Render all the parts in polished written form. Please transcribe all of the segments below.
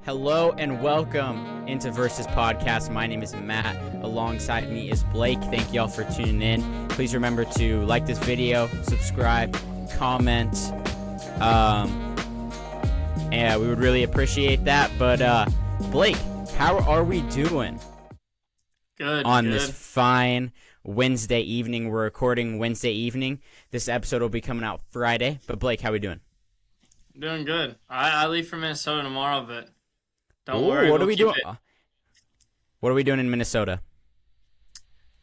Hello and welcome into Versus Podcast. My name is Matt. Alongside me is Blake. Thank y'all for tuning in. Please remember to like this video, subscribe, comment. And we would really appreciate that. But Blake, how are we doing? Good. On this fine Wednesday evening. We're recording Wednesday evening. This episode will be coming out Friday. But Blake, how we doing? Doing good. I leave for Minnesota tomorrow, but don't worry. What are we doing? What are we doing in Minnesota?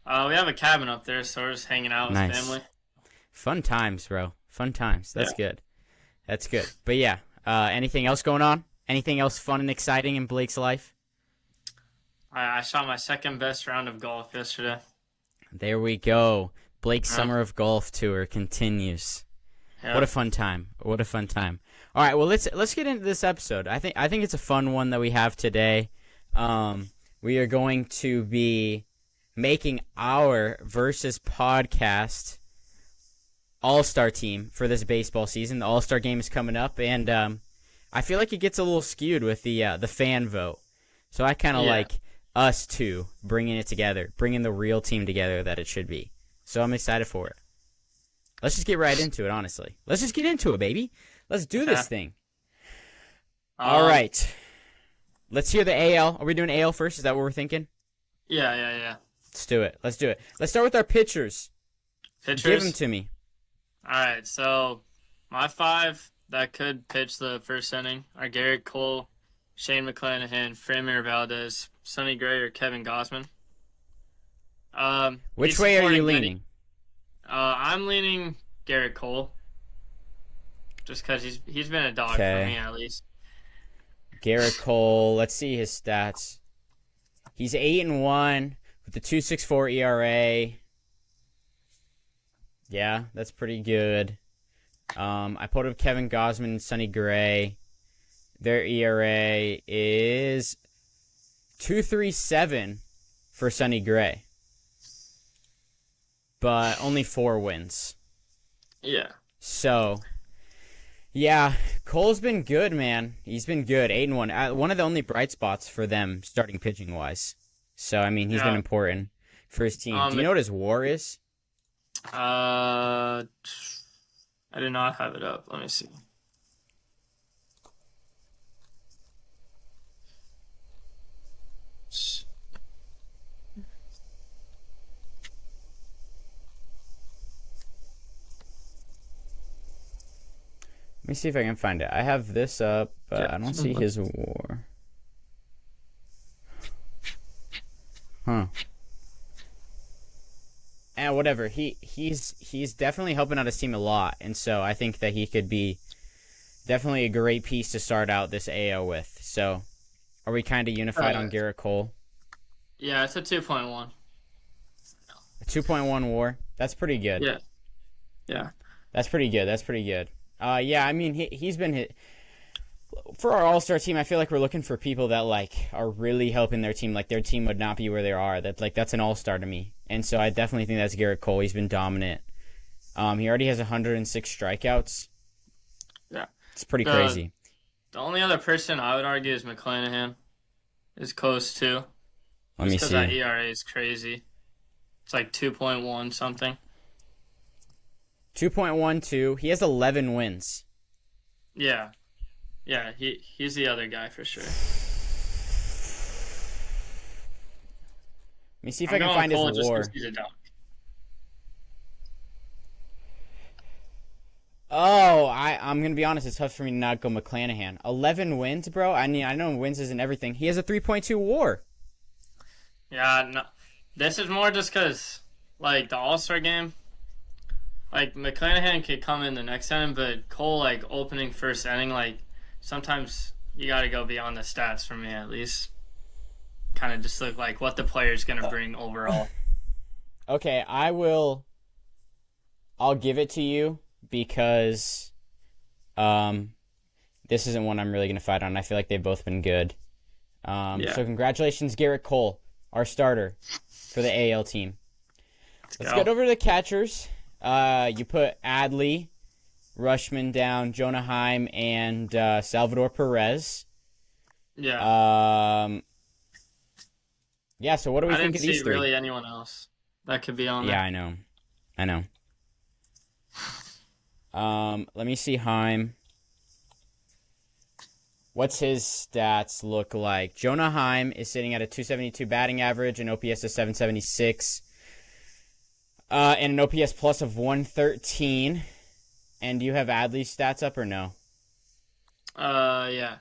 We have a cabin up there, so we're just hanging out with family. Fun times, bro. Fun times. That's good. That's good. But yeah, anything else going on? Anything else fun and exciting in Blake's life? I shot my second best round of golf yesterday. There we go. Blake's Summer of Golf tour continues. Yeah. What a fun time. What a fun time. All right, well let's get into this episode. I think it's a fun one that we have today. We are going to be making our Versus Podcast All-Star team for this baseball season. The All-Star game is coming up, and I feel like it gets a little skewed with the fan vote. So I kind of like us two bringing it together, bringing the real team together that it should be. So I'm excited for it. Let's just get right into it, honestly. Let's just get into it, baby. Let's do this thing. All right. Let's hear the AL. Are we doing AL first? Is that what we're thinking? Yeah. Let's do it. Let's start with our pitchers. Give them to me. All right, so my five that could pitch the first inning are Garrett Cole, Shane McClanahan, Framber Valdez, Sonny Gray, or Kevin Gausman. Which way are you leaning? I'm leaning Garrett Cole, just because he's been a dog for me at least. Garrett Cole, let's see his stats. He's 8-1 with the 2.64 ERA. Yeah, that's pretty good. I put up Kevin Gausman and Sonny Gray. Their ERA is 2.37 for Sonny Gray, but only 4 wins. Yeah. So, yeah, Cole's been good, man. He's been good, 8-1. One of the only bright spots for them starting pitching wise. So, I mean, he's been important for his team. Do you know what his WAR is? I did not have it up. Let me see. Let me see if I can find it. I have this up, but I don't see his WAR. Huh. And whatever. He's definitely helping out his team a lot, and so I think that he could be definitely a great piece to start out this AL with. So, are we kind of unified on Garrett Cole? Yeah, it's a 2.1. A 2.1 WAR. That's pretty good. Yeah. That's pretty good. Yeah, I mean, he's been hit. For our All-Star team, I feel like we're looking for people that, like, are really helping their team. Like, their team would not be where they are. That's an All-Star to me. And so I definitely think that's Garrett Cole. He's been dominant. He already has 106 strikeouts. Yeah. It's pretty crazy. The only other person I would argue is McClanahan. Is close, too. Let me see. Because that ERA is crazy. It's like 2.1 something. 2.12. He has 11 wins. Yeah, he's the other guy for sure. Let me see if I can find his WAR. Oh, I'm going to be honest. It's tough for me to not go McClanahan. 11 wins, bro. I mean, I know wins isn't everything. He has a 3.2 WAR. Yeah, no, this is more just because, like, the All-Star game, like, McClanahan could come in the next inning, but Cole, like, opening first inning, like, sometimes you got to go beyond the stats for me, at least. Kind of just look like what the player's going to bring overall. Okay, I'll give it to you because this isn't one I'm really going to fight on. I feel like they've both been good. So congratulations, Garrett Cole, our starter for the AL team. Let's get over to the catchers. You put Adley, Rushman down, Jonah Heim, and Salvador Perez. Yeah. Yeah, so what do we I think didn't of these see three? really anyone else that could be on Yeah, there. I know. I know. Let me see Heim. What's his stats look like? Jonah Heim is sitting at a 272 batting average, an OPS of 776, and an OPS plus of 113. And do you have Adley's stats up or no? Yeah.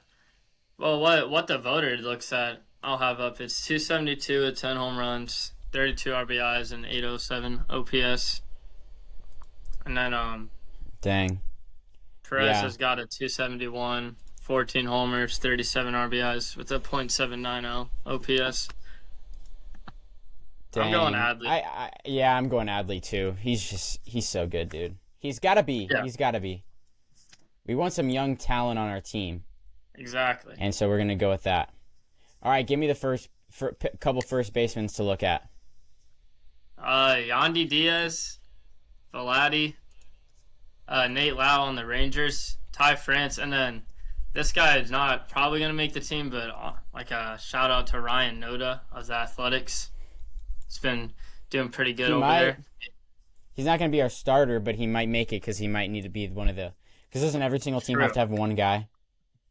Well, what the voter looks at, I'll have up. It's 272 with 10 home runs, 32 RBIs, and 807 OPS. And then Dang. Perez Yeah. has got a 271, 14 homers, 37 RBIs with a .790 OPS. Dang. I'm going Adley. Yeah, I'm going Adley too. He's so good, dude. He's got to be. Yeah. He's got to be. We want some young talent on our team. Exactly. And so we're going to go with that. All right, give me the couple first basemen to look at. Yandy Diaz, Vladi, Nate Lau on the Rangers, Ty France, and then this guy is not probably going to make the team, but like a shout out to Ryan Noda of the Athletics. He's been doing pretty good over there. He's not going to be our starter, but he might make it because he might need to be one of the. Because doesn't every single team have to have one guy?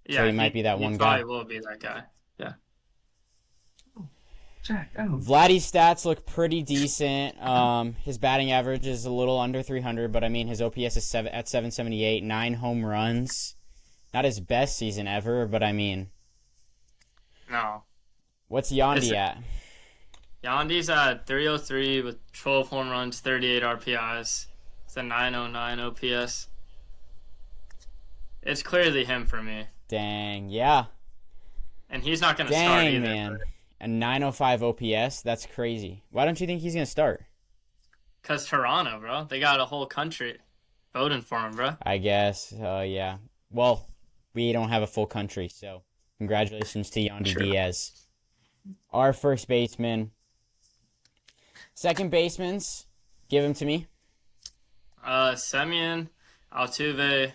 Yeah, so he might be that one guy. He probably will be that guy. Yeah. Jack, Vladdy's stats look pretty decent. His batting average is a little under 300, but I mean his OPS is at 778, 9 home runs. Not his best season ever, but I mean. No. What's Yandy at? Yandy's at 303 with 12 home runs, 38 RPIs. It's a 909 OPS. It's clearly him for me. Dang, yeah. And he's not going to start either. Dang, man. A 905 OPS? That's crazy. Why don't you think he's going to start? Because Toronto, bro. They got a whole country voting for him, bro. I guess. Yeah. Well, we don't have a full country, so congratulations to Yandy Diaz. Our first baseman. Second basemans, give him to me. Semien, Altuve,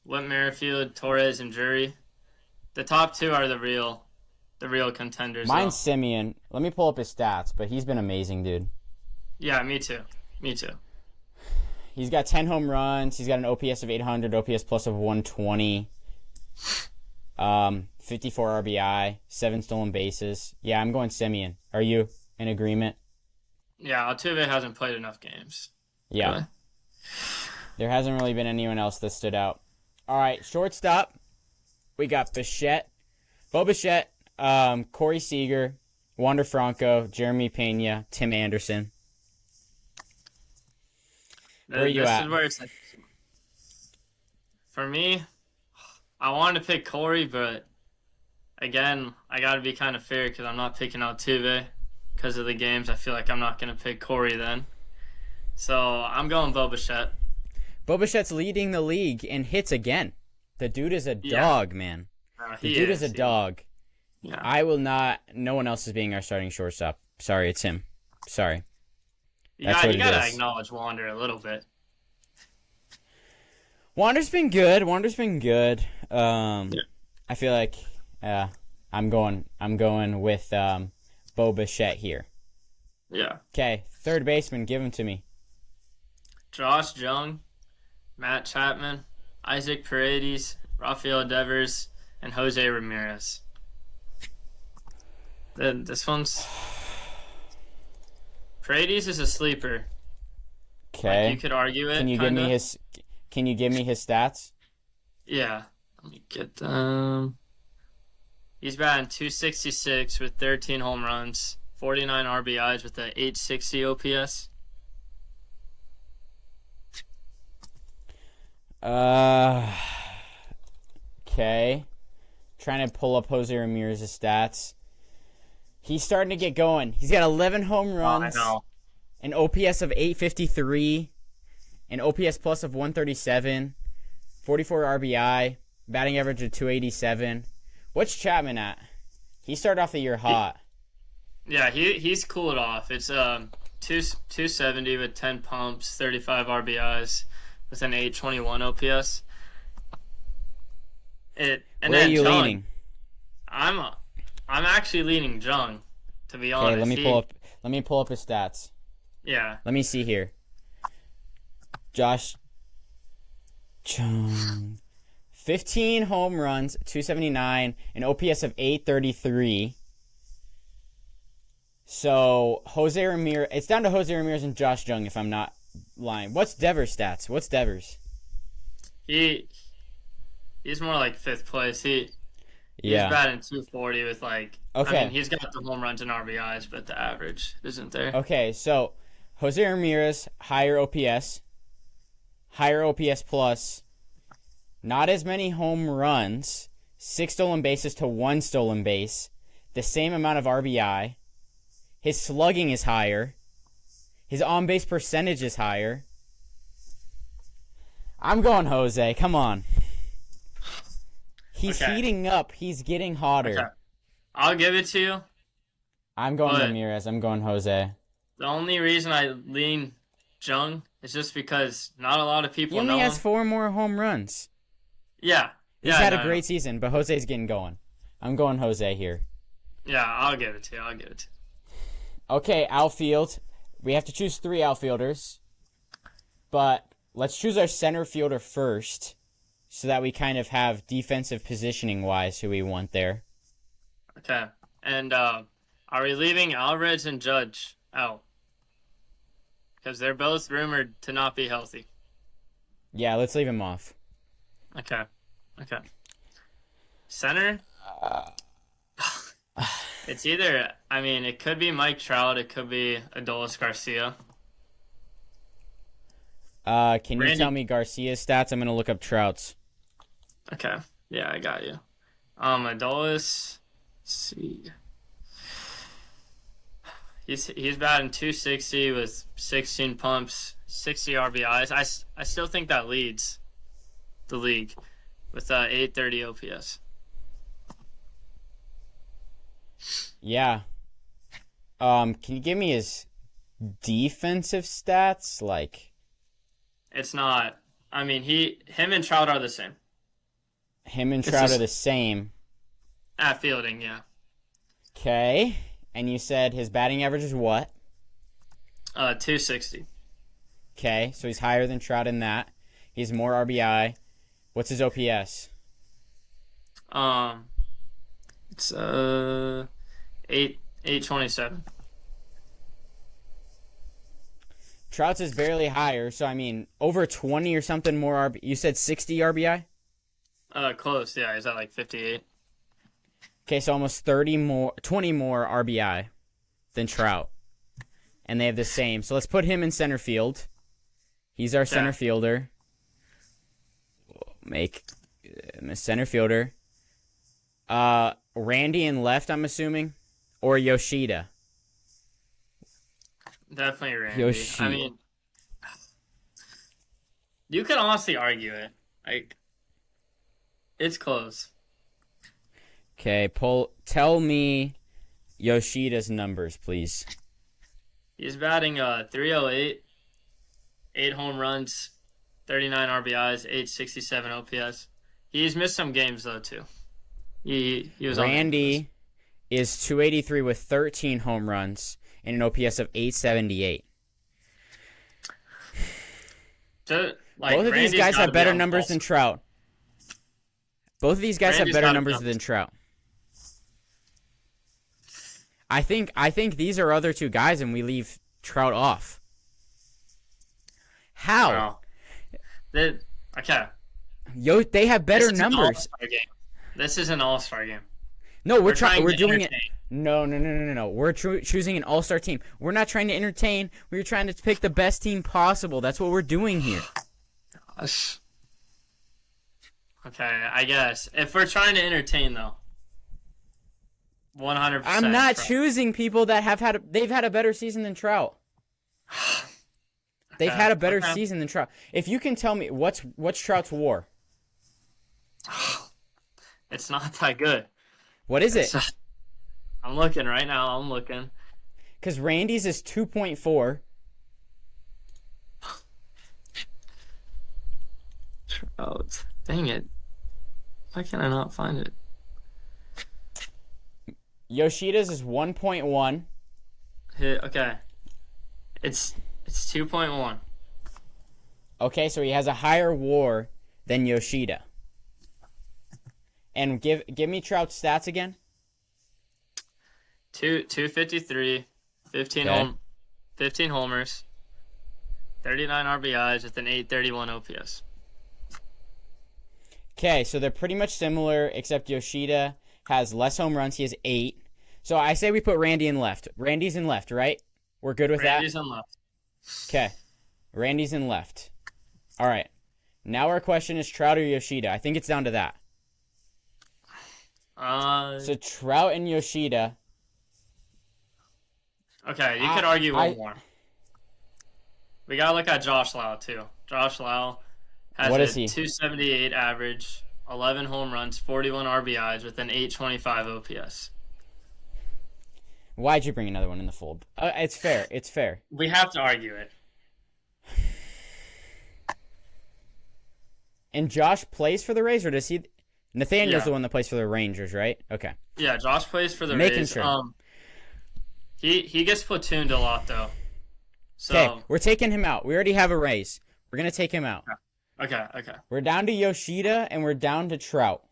Whit Merrifield, Torres, and Drury. The top two are the real contenders. Mine's Semien. Let me pull up his stats, but he's been amazing, dude. Yeah, me too. Me too. He's got 10 home runs. He's got an OPS of 800, OPS plus of 120. 54 RBI, 7 stolen bases. Yeah, I'm going Semien. Are you in agreement? Yeah, Altuve hasn't played enough games. Yeah. Really? There hasn't really been anyone else that stood out. All right, shortstop. We got Bichette, Bo Bichette, Corey Seager, Wander Franco, Jeremy Pena, Tim Anderson. Where are you this at? Is where it's like, for me, I wanted to pick Corey, but again, I got to be kind of fair because I'm not picking Altuve because of the games. I feel like I'm not going to pick Corey then. So I'm going Bo Bichette. Bo Bichette's leading the league in hits again. The dude is a dog, man. The dude is a dog. Yeah. I will not. No one else is being our starting shortstop. Sorry, it's him. Sorry. That's what you it gotta is. acknowledge Wander a little bit. Wander's been good. I feel like I'm going with Bo Bichette here. Yeah. Okay, third baseman, give him to me. Josh Jung, Matt Chapman, Isaac Paredes, Rafael Devers, and Jose Ramirez. This one's Paredes is a sleeper. Okay. Like you could argue it. Can you give me his stats? Yeah. Let me get them. He's batting .266 with 13 home runs, 49 RBIs with a .860 OPS. Okay. Trying to pull up Jose Ramirez's stats. He's starting to get going. He's got 11 home runs. I know. An OPS of 853, an OPS plus of 137, 44 RBI, batting average of 287. What's Chapman at? He started off the year hot. Yeah, he's cooled off. It's 270 with 10 pumps, 35 RBIs with an 821 OPS. Where are you leaning? I'm I'm actually leaning Jung, to be Okay, honest. let me pull up his stats. Yeah. Let me see here. Josh Jung. 15 home runs, 279, an OPS of 833. So, Jose Ramirez, it's down to Jose Ramirez and Josh Jung if I'm not lying. What's Devers' stats? What's Devers? He's more like fifth place. He's Yeah. batting 240 with like. Okay. I mean, he's got the home runs and RBIs, but the average isn't there. Okay, so Jose Ramirez, higher OPS plus, not as many home runs, 6 stolen bases to 1 stolen base, the same amount of RBI. His slugging is higher. His on-base percentage is higher. I'm going Jose. Come on. He's heating up. He's getting hotter. Okay. I'll give it to you. I'm going Ramirez. I'm going Jose. The only reason I lean Jung is just because not a lot of people know him. He only has 4 more home runs. Yeah. He's had a great season, but Jose's getting going. I'm going Jose here. Yeah, I'll give it to you. Okay, outfield. We have to choose 3 outfielders. But let's choose our center fielder first so that we kind of have defensive positioning-wise who we want there. Okay. And are we leaving Alvarez and Judge out? Because they're both rumored to not be healthy. Yeah, let's leave him off. Okay. Center? It's either, I mean, it could be Mike Trout, it could be Adolis Garcia. Can you tell me Garcia's stats? I'm going to look up Trout's. Okay. Yeah, I got you. Adolis, let's see. He's batting 260 with 16 pumps, 60 RBIs. I still think that leads the league with 830 OPS. Yeah. Can you give me his defensive stats? Like, it's not. I mean, him and Trout are the same. Him and Trout are the same. At fielding, yeah. Okay. And you said his batting average is what? 260. Okay, so he's higher than Trout in that. He's more RBI. What's his OPS? It's 827. Trout's is barely higher, so I mean over 20 or something more RBI. You said 60 RBI? Close, yeah. He's at like 58. Okay, so almost 20 more RBI than Trout. And they have the same. So let's put him in center field. He's our center fielder. Make him a center fielder. Randy in left, I'm assuming, or Yoshida. Definitely Randy. I mean, you could honestly argue it. Like, it's close. Okay, tell me Yoshida's numbers, please. He's batting 308, 8 home runs, 39 RBIs, 867 OPS. He's missed some games though too. He was Randy is 283 with 13 home runs and an OPS of 878. Both of these guys have better numbers than Trout. Both of these guys have better numbers than Trout. I think these are other 2 guys, and we leave Trout off. How? Okay. They have better numbers. This is an all-star game. No, we're doing it. No. We're choosing an all-star team. We're not trying to entertain. We're trying to pick the best team possible. That's what we're doing here. Gosh. Okay, I guess if we're trying to entertain though. 100%. I'm not choosing people that they've had a better season than Trout. They've had a better season than Trout. If you can tell me what's Trout's WAR? It's not that good. What is it? I'm looking right now. Because Randy's is 2.4. Trout. Dang it. Why can I not find it? Yoshida's is 1.1. Okay. It's 2.1. Okay, so he has a higher WAR than Yoshida. And give me Trout's stats again. 253, 15 Okay. 15 homers, 39 RBIs with an 831 OPS. Okay, so they're pretty much similar, except Yoshida has less home runs. He has 8. So I say we put Randy in left. Randy's in left, right? We're good with Randy's that? on left. Okay. Randy's in left. All right. Now our question is Trout or Yoshida. I think it's down to that. So Trout and Yoshida. Okay, you could argue one more. We gotta look at Josh Lau too. Josh Lau has What a is he? 278 average, 11 home runs, 41 RBIs with an 825 OPS. Why'd you bring another one in the fold? It's fair. It's fair. We have to argue it. And Josh plays for the Rays, or does he? Nathaniel's Yeah. the one that plays for the Rangers, right? Okay. Yeah, Josh plays for the Making Rays. sure. He gets platooned a lot though. Okay, So we're taking him out. We already have a Rays. We're gonna take him out. okay. We're down to Yoshida and we're down to Trout.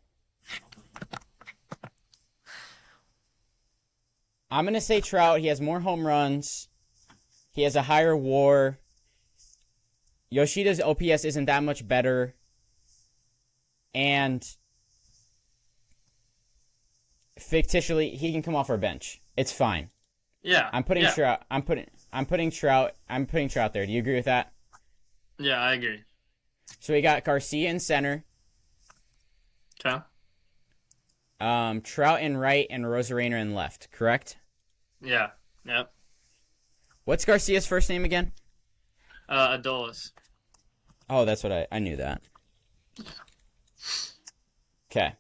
I'm gonna say Trout. He has more home runs. He has a higher WAR. Yoshida's OPS isn't that much better. And fictitiously, he can come off our bench. It's fine. Yeah. I'm putting Trout. I'm putting Trout there. Do you agree with that? Yeah, I agree. So we got Garcia in center, Okay. Trout in right, and Rosarena in left. Correct? Yeah. Yep. What's Garcia's first name again? Adolis. Oh, that's what I knew that. Okay.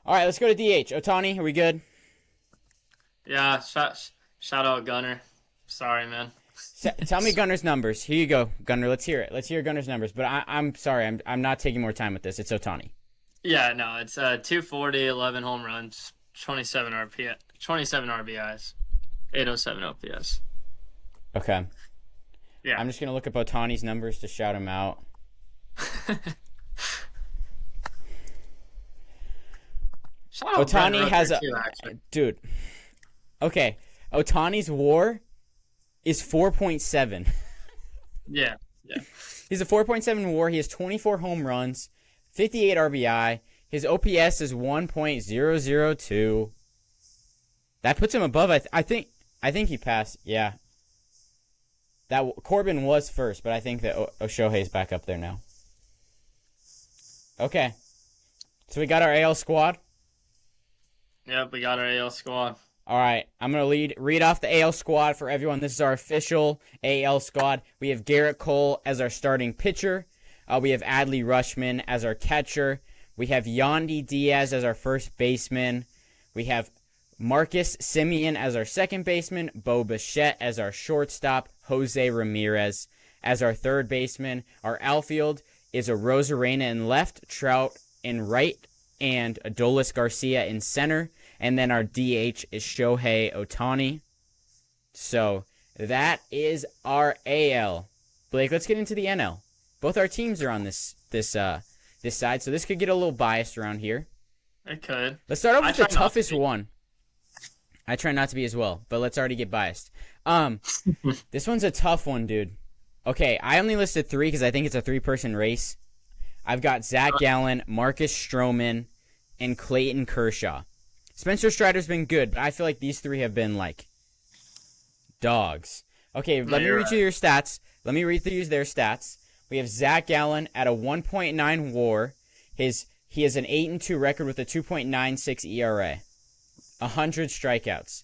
All right, let's go to DH. Otani, are we good? Yeah. Shout out Gunner. Sorry, man. Tell me Gunner's numbers. Here you go, Gunner. Let's hear it. Let's hear Gunner's numbers. But I'm sorry. I'm not taking more time with this. It's Otani. Yeah, no, it's 240, 11 home runs, 27 RBIs, 807 OPS. Okay. Yeah. I'm just gonna look up Otani's numbers to shout him out. Shout out Otani Ben has Rooker, too, actually. dude. Okay, Otani's WAR is 4.7. Yeah. He's a 4.7 WAR. He has 24 home runs, 58 RBI. His OPS is 1.002. That puts him above. I think he passed. Yeah. That Corbin was first, but I think that Shohei's back up there now. Okay. So we got our AL squad. Yep, we got our AL squad. All right, I'm going to read off the AL squad for everyone. This is our official AL squad. We have Garrett Cole as our starting pitcher. We have Adley Rutschman as our catcher. We have Yandy Diaz as our first baseman. We have Marcus Semien as our second baseman. Bo Bichette as our shortstop. Jose Ramirez as our third baseman. Our outfield is a Rosarena in left, Trout in right, and Adolis Garcia in center. And then our DH is Shohei Otani. So that is our AL. Blake, let's get into the NL. Both our teams are on this side, so this could get a little biased around here. It could. Let's start off with the try not to toughest be. one. I try not to be as well, but let's already get biased. This one's a tough one, dude. Okay, I only listed 3 because I think it's a 3-person race. I've got Zach Gallen, Marcus Stroman, and Clayton Kershaw. Spencer Strider's been good, but I feel like these 3 have been, like, dogs. Okay, let me read you your stats. Let me read through their stats. We have Zach Gallen at a 1.9 WAR. He has an 8-2 record with a 2.96 ERA. 100 strikeouts.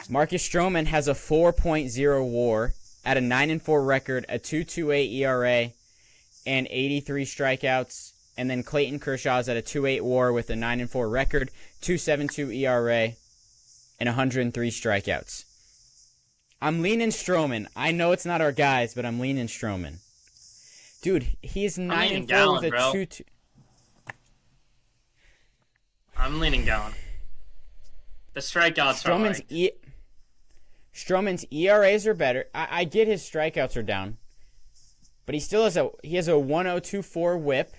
Marcus Stroman has a 4.0 WAR at a 9-4 record, a 2.28 ERA, and 83 strikeouts. And then Clayton Kershaw's at a 2.8 WAR with a 9-4 record, 2.72 ERA, and 103 strikeouts. I'm leaning Stroman. I know it's not our guys, but I'm leaning Stroman. Dude, he's 9-4 with a 2.2. I'm leaning Gallen. The strikeouts are like... Stroman's ERAs are better. I get his strikeouts are down, but he still has a 1.024 WHIP.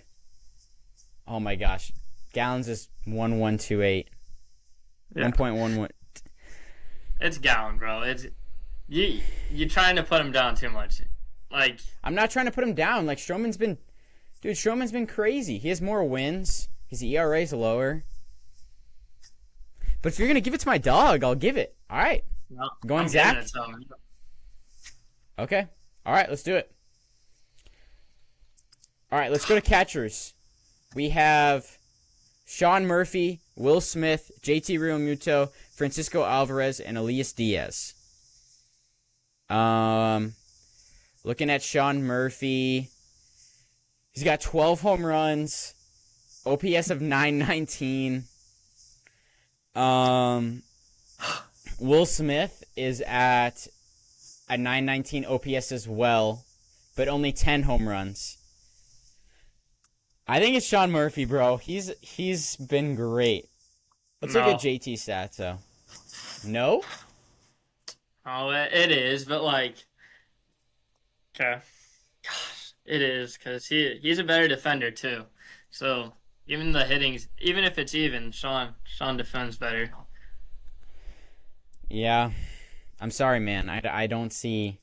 Oh my gosh, Gallons is 1.128. Yeah. 1.11. It's Gallen, bro. It's you trying to put him down too much. Like, I'm not trying to put him down. Like, Stroman's been crazy. He has more wins. His ERA's lower. But if you're gonna give it to my dog, I'll give it. All right. no, Going I'm Zach? giving it to him. Okay. All right, let's do it. All right, let's go to catchers. We have Sean Murphy, Will Smith, JT Realmuto, Francisco Alvarez, and Elias Diaz. Looking at Sean Murphy, he's got 12 home runs, OPS of 919. Will Smith is at a 919 OPS as well, but only 10 home runs. I think it's Sean Murphy, bro. He's been great. Let's look at JT stats, though. No? Oh, it is, but like, okay, gosh, it is because he's a better defender too. So even the hittings, even if it's even, Sean defends better. Yeah. I'm sorry, man. I don't see...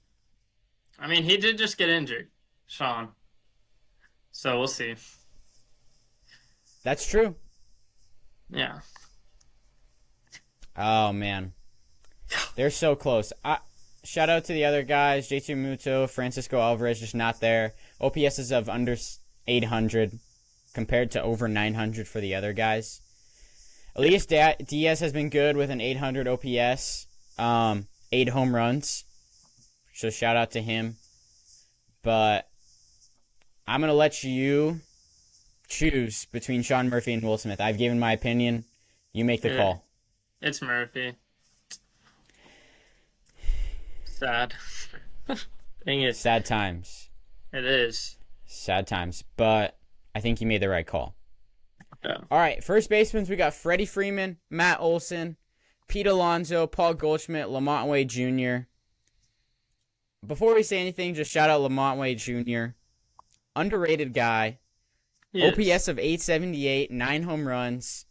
I mean, he did just get injured, Sean. So we'll see. That's true. Yeah. Oh, man. They're so close. Shout out to the other guys. JT Muto, Francisco Alvarez, just not there. OPS is of under 800 compared to over 900 for the other guys. Elias Diaz has been good with an 800 OPS. 8 home runs. So shout out to him. But I'm going to let you choose between Sean Murphy and Will Smith. I've given my opinion. You make the call. It's Murphy. Sad. Dang it. Sad times. It is. Sad times. But I think you made the right call. Yeah. All right, first basemen, we got Freddie Freeman, Matt Olson, Pete Alonso, Paul Goldschmidt, Lamont Wade Jr. Before we say anything, just shout out Lamont Wade Jr. Underrated guy. Yes. OPS of 878, 9 home runs,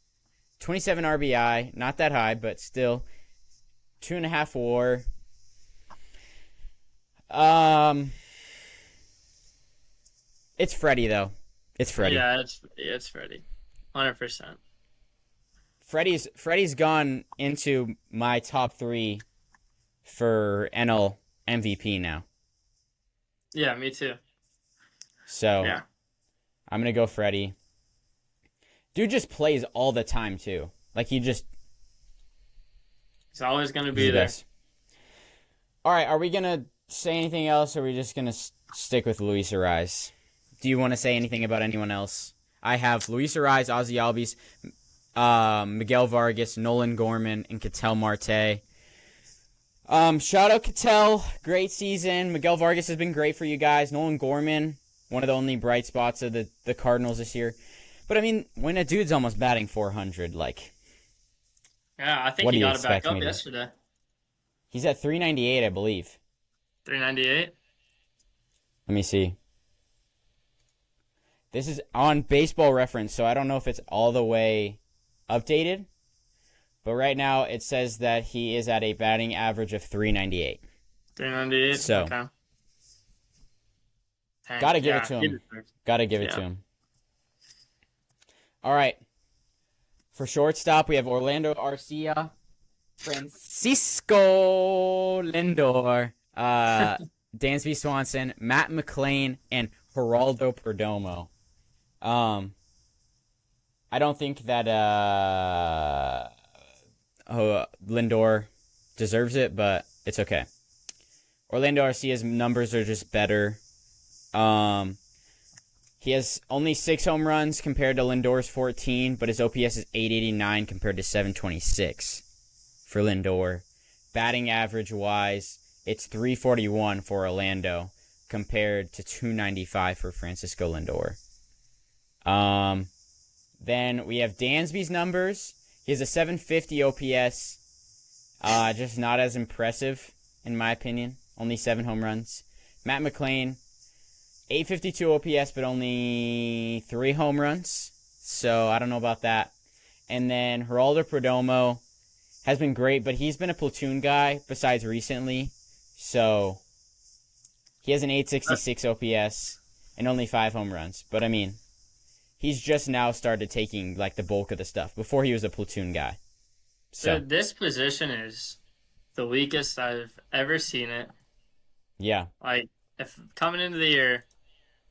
27 RBI. Not that high, but still. 2.5 WAR. It's Freddie, though. It's Freddie. Yeah, it's Freddie. 100%. Freddie's gone into my top 3 for NL MVP now. Yeah, me too. So, yeah. I'm going to go Freddie. Dude just plays all the time, too. Like, he's always going to be there. All right, are we going to say anything else, or are we just going to stick with Luis Ariz? Do you want to say anything about anyone else? I have Luis Ariz, Ozzy Albies, Miguel Vargas, Nolan Gorman, and Ketel Marte. Shout out Ketel, great season. Miguel Vargas has been great for you guys. Nolan Gorman, one of the only bright spots of the Cardinals this year. But I mean, when a dude's almost batting 400, like, yeah, I think he got it back up yesterday. He's at 398, I believe. 398. Let me see. This is on Baseball Reference, so I don't know if it's all the way updated. But right now, it says that he is at a batting average of 398. 398? So, okay. Gotta give it to him. Gotta give it to him. All right. For shortstop, we have Orlando Arcia, Francisco Lindor, Dansby Swanson, Matt McLain, and Geraldo Perdomo. I don't think that Lindor deserves it, but it's okay. Orlando Arcia's numbers are just better. He has only 6 home runs compared to Lindor's 14, but his OPS is 889 compared to 726 for Lindor. Batting average-wise, it's 341 for Orlando compared to 295 for Francisco Lindor. Then we have Dansby's numbers. He has a 750 OPS. Just not as impressive, in my opinion. Only 7 home runs. Matt McLain, 852 OPS, but only 3 home runs. So I don't know about that. And then Geraldo Perdomo has been great, but he's been a platoon guy besides recently. So he has an 866 OPS and only 5 home runs. But I mean, he's just now started taking like the bulk of the stuff. Before he was a platoon guy. So Dude, this position is the weakest I've ever seen it. yeah. Like, if coming into the year,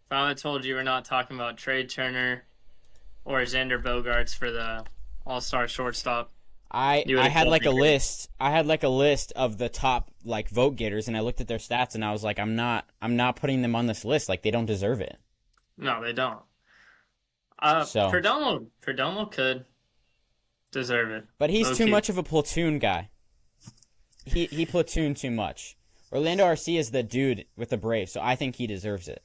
if I would have told you we're not talking about Trey Turner or Xander Bogaerts for the All-Star shortstop, I had like a list. I had like a list of the top like vote getters, and I looked at their stats, and I was like, I'm not putting them on this list. Like they don't deserve it. no, they don't. So- Perdomo could deserve it. But he's too Low-key. much of a platoon guy. He platooned too much. Orlando Arcia is the dude with the Braves, so I think he deserves it.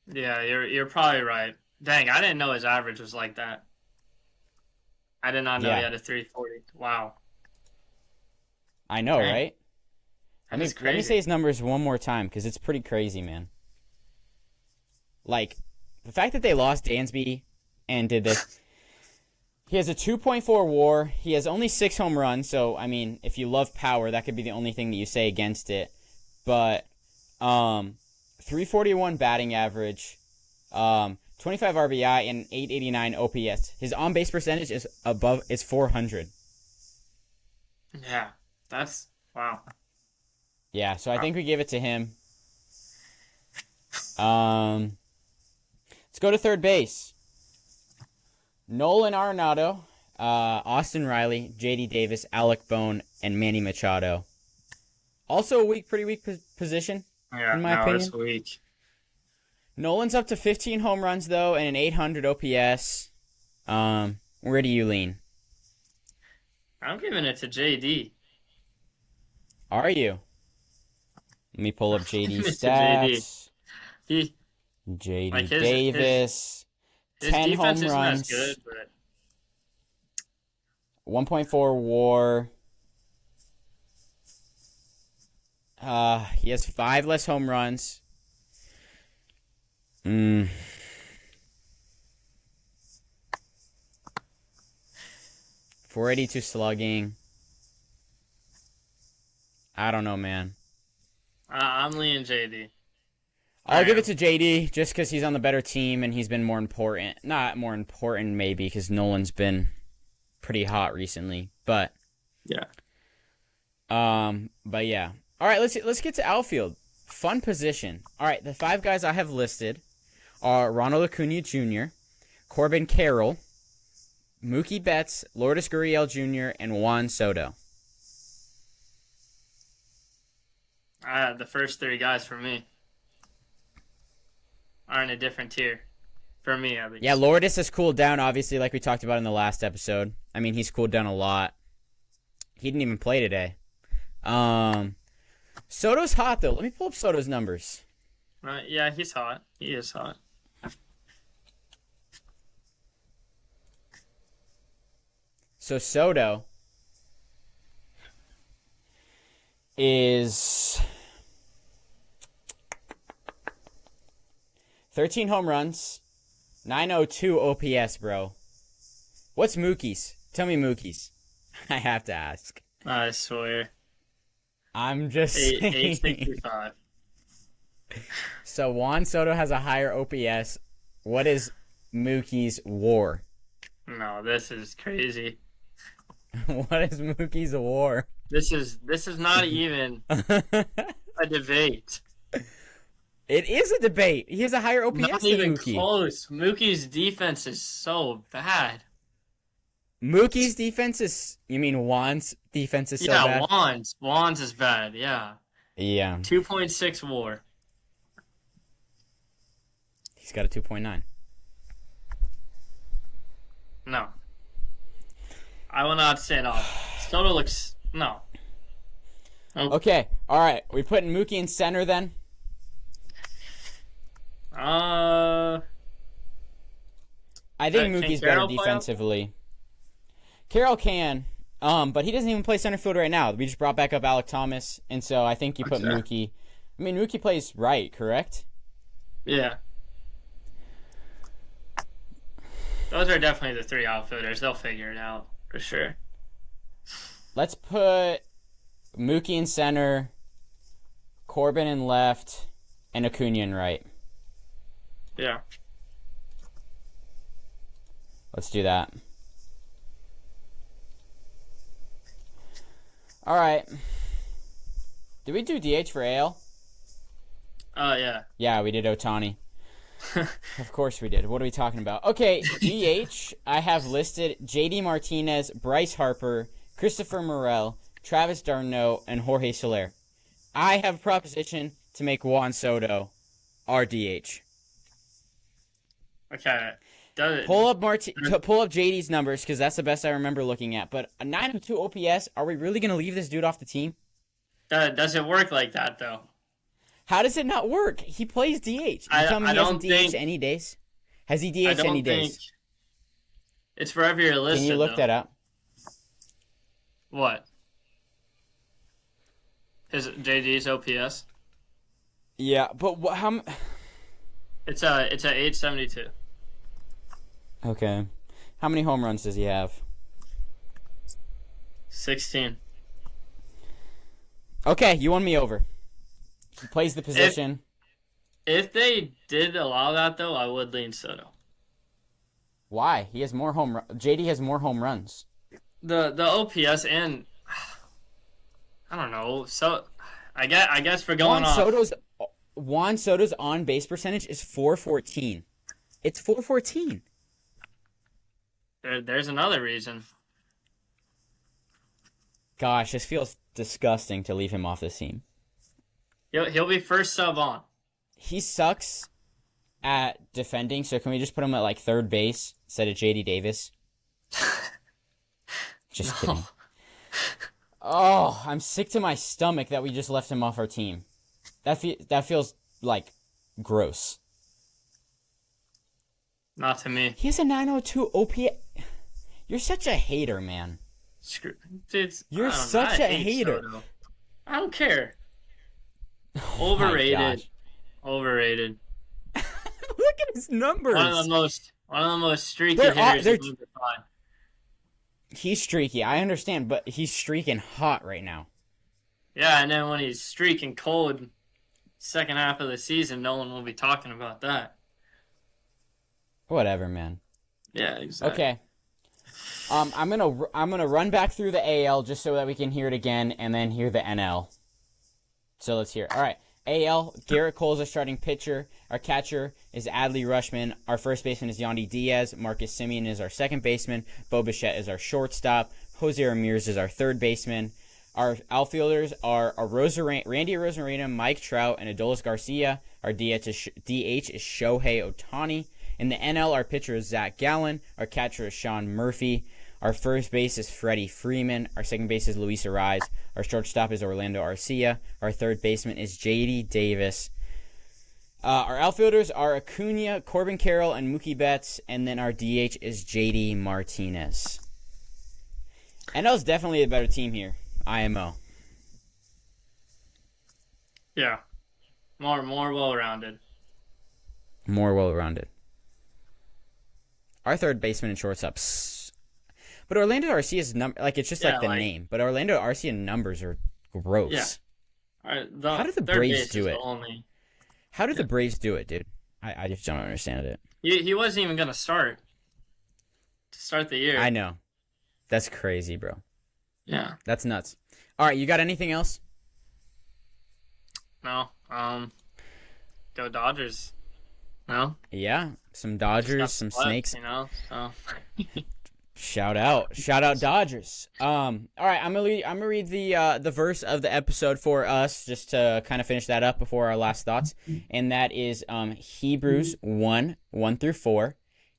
Yeah, you're probably right. Dang, I didn't know his average was like that. I did not know Yeah. he had a 340. Wow. I know, Dang. right? That Let me is crazy. say his numbers one more time because it's pretty crazy, man. Like the fact that they lost Dansby and did this. He has a 2.4 WAR. He has only 6 home runs, so I mean, if you love power, that could be the only thing that you say against it. But 341 batting average, 25 RBI, and 889 OPS. His on-base percentage is 400. Yeah, that's wow. Yeah, so I think we give it to him. Let's go to third base. Nolan Arenado, Austin Riley, J.D. Davis, Alec Bohm, and Manny Machado. Also a pretty weak position, Yeah, in my no, opinion. it's weak. Nolan's up to 15 home runs, though, and an 800 OPS. Where do you lean? I'm giving it to JD. Are you? Let me pull up JD Mr. stats. He JD Like Davis. his 10 defense home isn't runs. as good, but 1.4 WAR. He has 5 less home runs. 482 slugging. I don't know, man. I'm leaning JD. I'll give it to JD just because he's on the better team and he's been more important. Not more important, maybe, because Nolan's been pretty hot recently. But Yeah. But yeah. All right, let's get to outfield. Fun position. All right, the 5 guys I have listed are Ronald Acuna Jr., Corbin Carroll, Mookie Betts, Lourdes Gurriel Jr., and Juan Soto. The first 3 guys for me are in a different tier. For me, at least. Yeah, Lourdes has cooled down, obviously, like we talked about in the last episode. I mean, he's cooled down a lot. He didn't even play today. Soto's hot, though. Let me pull up Soto's numbers. Yeah, he's hot. He is hot. So Soto is 13 home runs, 902 OPS, bro. What's Mookie's? Tell me Mookie's. I have to ask. I swear. I'm just saying. 865. So Juan Soto has a higher OPS. What is Mookie's WAR? No, this is crazy. What is Mookie's WAR? This is not even a debate. It is a debate. He has a higher OPS Not than even Mookie. close. Mookie's defense is so bad. Mookie's defense is... You mean Juan's defense is so Yeah, bad? Juan's is bad. Yeah, Yeah. 2.6 WAR. He's got a 2.9. No, I will not say no. Soto looks no. Okay, all right. We putting Mookie in center then? Uh, I think Can Mookie's Carroll better play defensively. Carroll can, but he doesn't even play center field right now. We just brought back up Alec Thomas, and so I think you put Mookie. I mean, Mookie plays right, correct? Yeah. Those are definitely the three outfielders. They'll figure it out for sure. Let's put Mookie in center, Corbin in left, and Acuna in right. Yeah. Let's do that. All right. Did we do DH for AL? Yeah. Yeah, we did Ohtani. Of course we did. What are we talking about? Okay, DH, I have listed JD Martinez, Bryce Harper, Christopher Morel, Travis d'Arnaud, and Jorge Soler. I have a proposition to make Juan Soto our DH. Okay. Pull up JD's numbers because that's the best I remember looking at. But a 902 OPS, are we really going to leave this dude off the team? Does it work like that, though? How does it not work? He plays DH. You tell me he hasn't DH'd any days? Has he DH'd any days? It's wherever you're listed. Can you look that up? What? His JD's OPS? Yeah, but how? It's a 872. Okay. How many home runs does he have? 16. Okay, you won me over. He plays the position. If they did allow that, though, I would lean Soto. Why? He has more JD has more home runs. The OPS and I don't know. So I guess for going Juan Soto's on base percentage is 414. It's 414. There's another reason. Gosh, this feels disgusting to leave him off this team. He'll be first sub on. He sucks at defending, so can we just put him at like third base instead of JD Davis? Just kidding. Oh, I'm sick to my stomach that we just left him off our team. That feels like gross. Not to me. He has a 902 OPS. You're such a hater, man. Dude, you're such a hater. Soto. I don't care. Overrated. Overrated. Look at his numbers. One of the most streaky hitters you've ever find. He's streaky, I understand, but he's streaking hot right now. Yeah, and then when he's streaking cold second half of the season, no one will be talking about that. Whatever, man. Yeah, exactly. Okay. I'm gonna run back through the AL just so that we can hear it again and then hear the NL. So let's hear it. All right. AL, Garrett Cole's our starting pitcher. Our catcher is Adley Rutschman. Our first baseman is Yandy Diaz. Marcus Semien is our second baseman. Bo Bichette is our shortstop. Jose Ramirez is our third baseman. Our outfielders are Randy Arozarena, Mike Trout, and Adolis Garcia. Our DH is Shohei Ohtani. In the NL, our pitcher is Zach Gallen. Our catcher is Sean Murphy. Our first base is Freddie Freeman. Our second base is Luis Ariz. Our shortstop is Orlando Arcia. Our third baseman is JD Davis. Our outfielders are Acuna, Corbin Carroll, and Mookie Betts. And then our DH is JD Martinez. NL is definitely a better team here. IMO. Yeah. More well-rounded. More well-rounded. Our third baseman and shortstop. But Orlando Arcia's number, like it's just like the name. But Orlando Arcia numbers are gross. Yeah. How did the Braves do it? How did the Braves do it, dude? I just don't understand it. He wasn't even gonna start the year. I know. That's crazy, bro. Yeah. That's nuts. All right, you got anything else? No. Go Dodgers. No. Yeah, some Dodgers, some Snakes. You know. So. Shout out Dodgers. All right, I'm gonna read the verse of the episode for us just to kind of finish that up before our last thoughts, and that is Hebrews 1:1-4.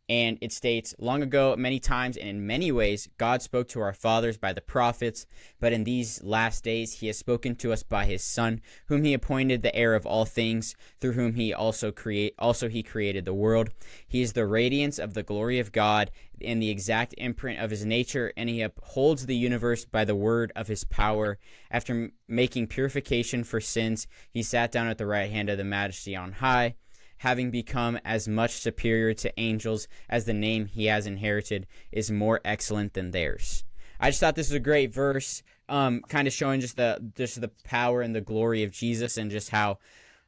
And it states, long ago, many times, and in many ways, God spoke to our fathers by the prophets, but in these last days he has spoken to us by his Son, whom he appointed the heir of all things, through whom he also he created the world. He is the radiance of the glory of God and the exact imprint of his nature, and he upholds the universe by the word of his power. After making purification for sins, he sat down at the right hand of the Majesty on high, having become as much superior to angels as the name he has inherited is more excellent than theirs. I just thought this was a great verse, kind of showing just the power and the glory of Jesus, and just how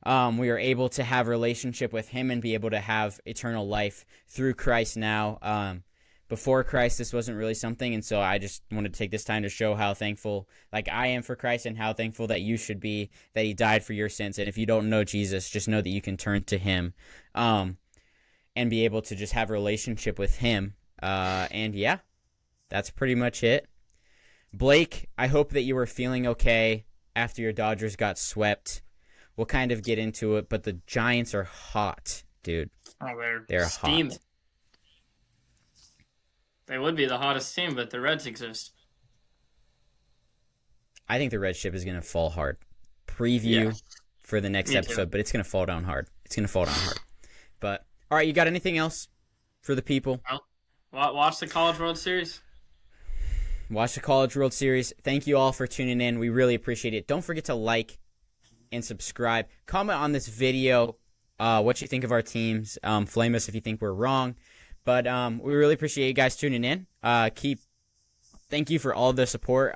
we are able to have a relationship with him and be able to have eternal life through Christ now. Before Christ, this wasn't really something, and so I just wanted to take this time to show how thankful I am for Christ, and how thankful that you should be that he died for your sins. And if you don't know Jesus, just know that you can turn to him and be able to just have a relationship with him. And yeah, that's pretty much it. Blake, I hope that you were feeling okay after your Dodgers got swept. We'll kind of get into it, but the Giants are hot, dude. Oh, they're steaming. hot. They would be the hottest team, but the Reds exist. I think the red ship is going to fall hard. Preview for the next episode, but it's going to fall down hard. But, all right, you got anything else for the people? Well, watch the College World Series. Watch the College World Series. Thank you all for tuning in. We really appreciate it. Don't forget to like and subscribe. Comment on this video what you think of our teams. Flame us if you think we're wrong. But we really appreciate you guys tuning in. Thank you for all the support.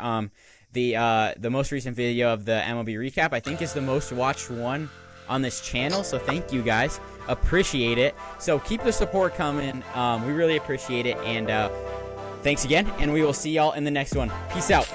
The most recent video of the MLB recap, I think, is the most watched one on this channel. So thank you guys. Appreciate it. So keep the support coming. We really appreciate it. And thanks again. And we will see y'all in the next one. Peace out.